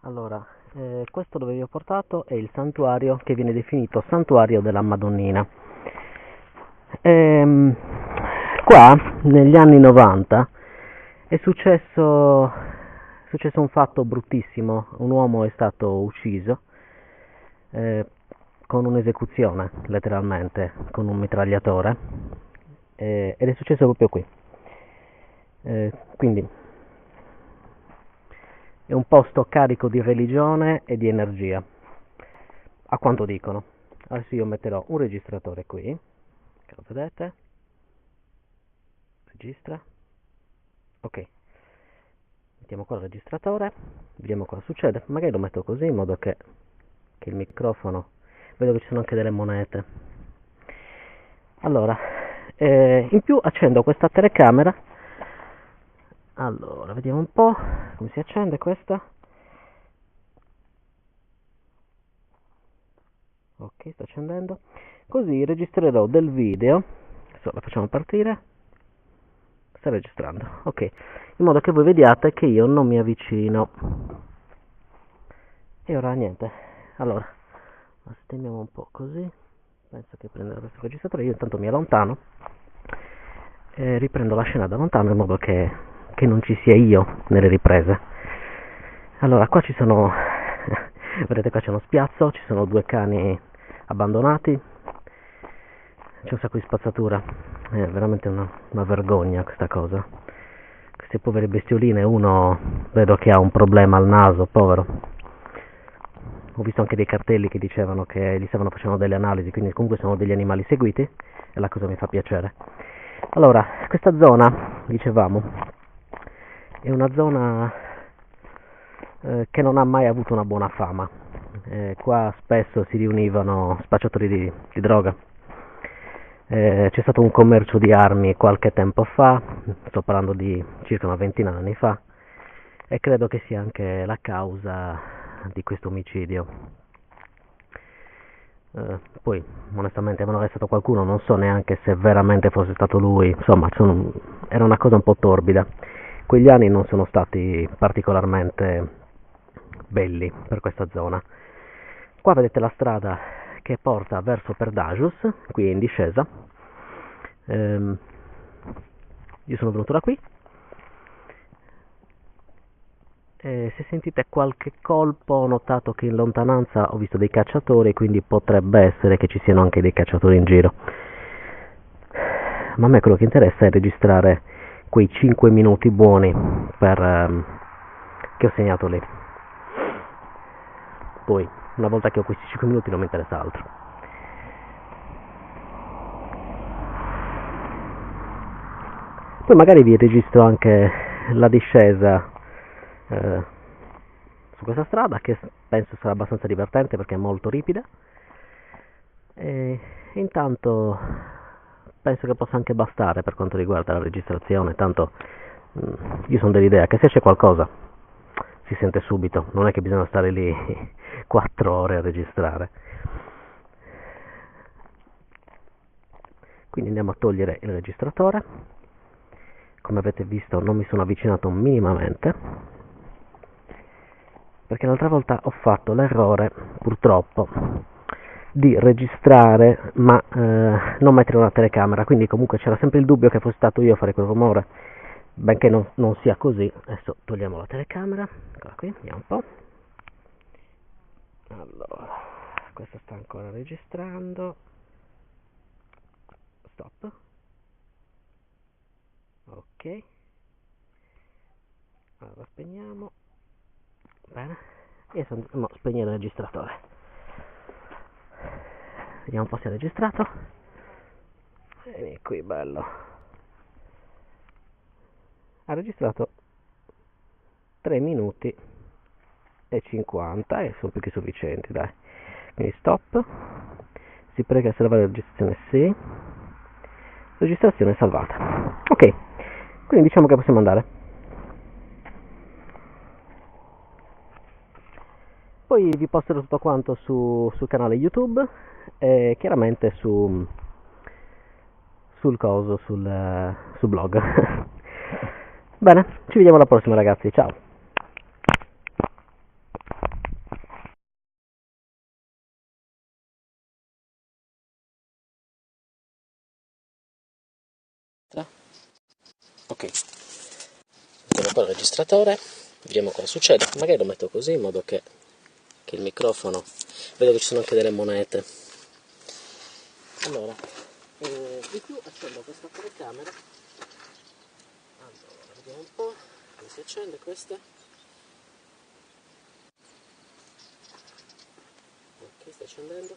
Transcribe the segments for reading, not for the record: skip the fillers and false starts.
Allora, questo dove vi ho portato è il santuario che viene definito santuario della Madonnina. Ehm, Qua, negli anni 90, è successo un fatto bruttissimo. Un uomo è stato ucciso eh, con un'esecuzione, letteralmente, con un mitragliatore, ed è successo proprio qui. Quindi è un posto carico di religione e di energia, a quanto dicono. Adesso io metterò un registratore qui, che lo vedete, registra, ok, mettiamo qua il registratore, vediamo cosa succede. Magari lo metto così in modo che il microfono, vedo che ci sono anche delle monete. Allora, in più accendo questa telecamera. Allora, vediamo un po' come si accende questa. Ok, sta accendendo. Così registrerò del video. Adesso la facciamo partire. Sta registrando, ok, in modo che voi vediate che io non mi avvicino. E ora niente. Allora, la stemmiamo un po' così. Penso che prenderà questo registratore. Io intanto mi allontano e riprendo la scena da lontano in modo che non ci sia io nelle riprese. Allora, qua ci sono vedete, qua c'è uno spiazzo, ci sono due cani abbandonati, c'è un sacco di spazzatura. È veramente una vergogna questa cosa. Queste povere bestioline, uno vedo che ha un problema al naso, povero. Ho visto anche dei cartelli che dicevano che gli stavano facendo delle analisi, quindi comunque sono degli animali seguiti, e la cosa mi fa piacere. Allora, questa zona, dicevamo, è una zona che non ha mai avuto una buona fama. Qua spesso si riunivano spacciatori di droga. C'è stato un commercio di armi qualche tempo fa, sto parlando di circa una ventina di anni fa, e credo che sia anche la causa di questo omicidio. Poi, onestamente, avevano arrestato qualcuno, non so neanche se veramente fosse stato lui, insomma, era una cosa un po' torbida. Quegli anni non sono stati particolarmente belli per questa zona. Qua vedete la strada che porta verso Perdajus, qui è in discesa. Io sono venuto da qui. Se sentite qualche colpo, ho notato che in lontananza ho visto dei cacciatori, quindi potrebbe essere che ci siano anche dei cacciatori in giro. Ma a me quello che interessa è registrare quei 5 minuti buoni che ho segnato lì. Poi, una volta che ho questi 5 minuti, non mi interessa altro. Poi magari vi registro anche la discesa su questa strada, che penso sarà abbastanza divertente perché è molto ripida. E intanto penso che possa anche bastare per quanto riguarda la registrazione. Tanto io sono dell'idea che se c'è qualcosa si sente subito, non è che bisogna stare lì 4 ore a registrare. Quindi andiamo a togliere il registratore. Come avete visto non mi sono avvicinato minimamente, perché l'altra volta ho fatto l'errore, purtroppo, di registrare ma non mettere una telecamera, quindi comunque c'era sempre il dubbio che fosse stato io a fare quel rumore, benché non sia così. Adesso togliamo la telecamera, eccola qui, vediamo un po'. Allora, questo sta ancora registrando, stop, ok, allora spegniamo, bene, e andiamo a spegnere il registratore. Vediamo un po' se è registrato. Vieni qui, bello. Ha registrato 3 minuti e 50 e sono più che sufficienti, dai. Quindi stop. Si prega di salvare la registrazione, sì. Registrazione salvata. Ok, quindi diciamo che possiamo andare. Poi vi posterò tutto quanto sul canale YouTube e chiaramente sul coso, sul blog. Bene, ci vediamo alla prossima, ragazzi, ciao. Ok, mettiamo qua il registratore, vediamo cosa succede. Magari lo metto così in modo che il microfono, vedo che ci sono anche delle monete. Allora, di più accendo questa telecamera. Allora, vediamo un po' come si accende questa. Ok, sta accendendo.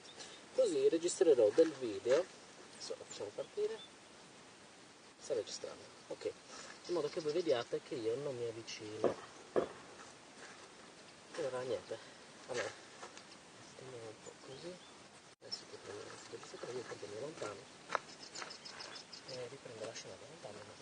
Così registrerò del video. Adesso lo facciamo partire. Sta registrando. Ok, in modo che voi vediate che io non mi avvicino. Allora, niente. Allora, stendiamo un po' così. Adesso che prendo il registratore, io intanto mi allontano e riprendo la scena da lontano.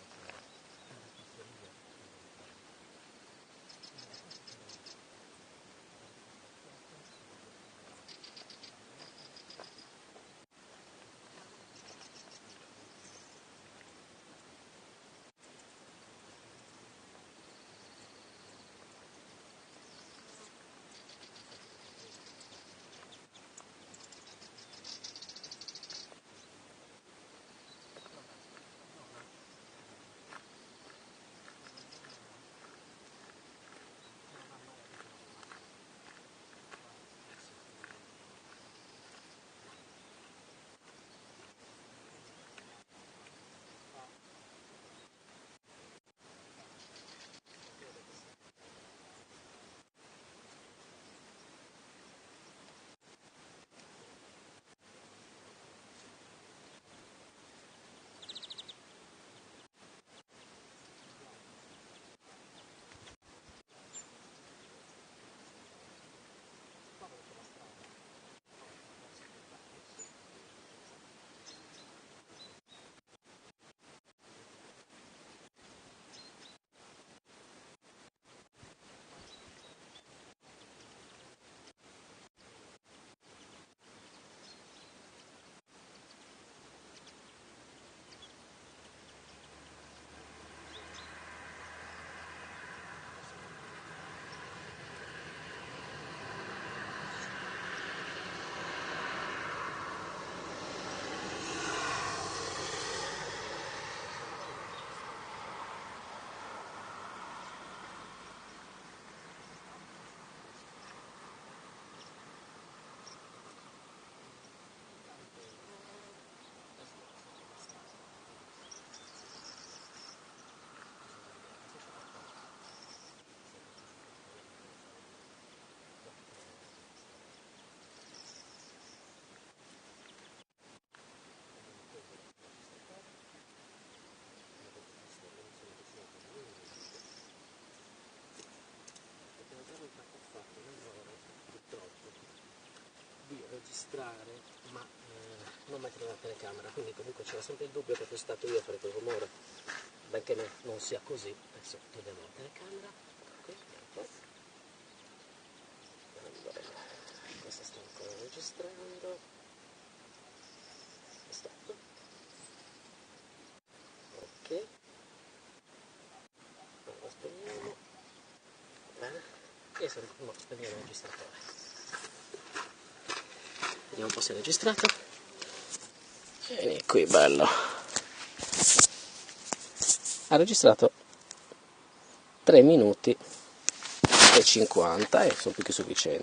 Di registrare ma non mettere la telecamera, quindi comunque c'era sempre il dubbio che fossi stato io a fare quel rumore, benché non sia così. Adesso togliamo la telecamera. Ok, allora, questa sta ancora registrando. Stop. Ok, allora spegniamo. Bene, e spegniamo il registratore. Vediamo un po' se è registrato. Vieni qui, bello. Ha registrato 3 minuti e 50 e sono più che sufficienti.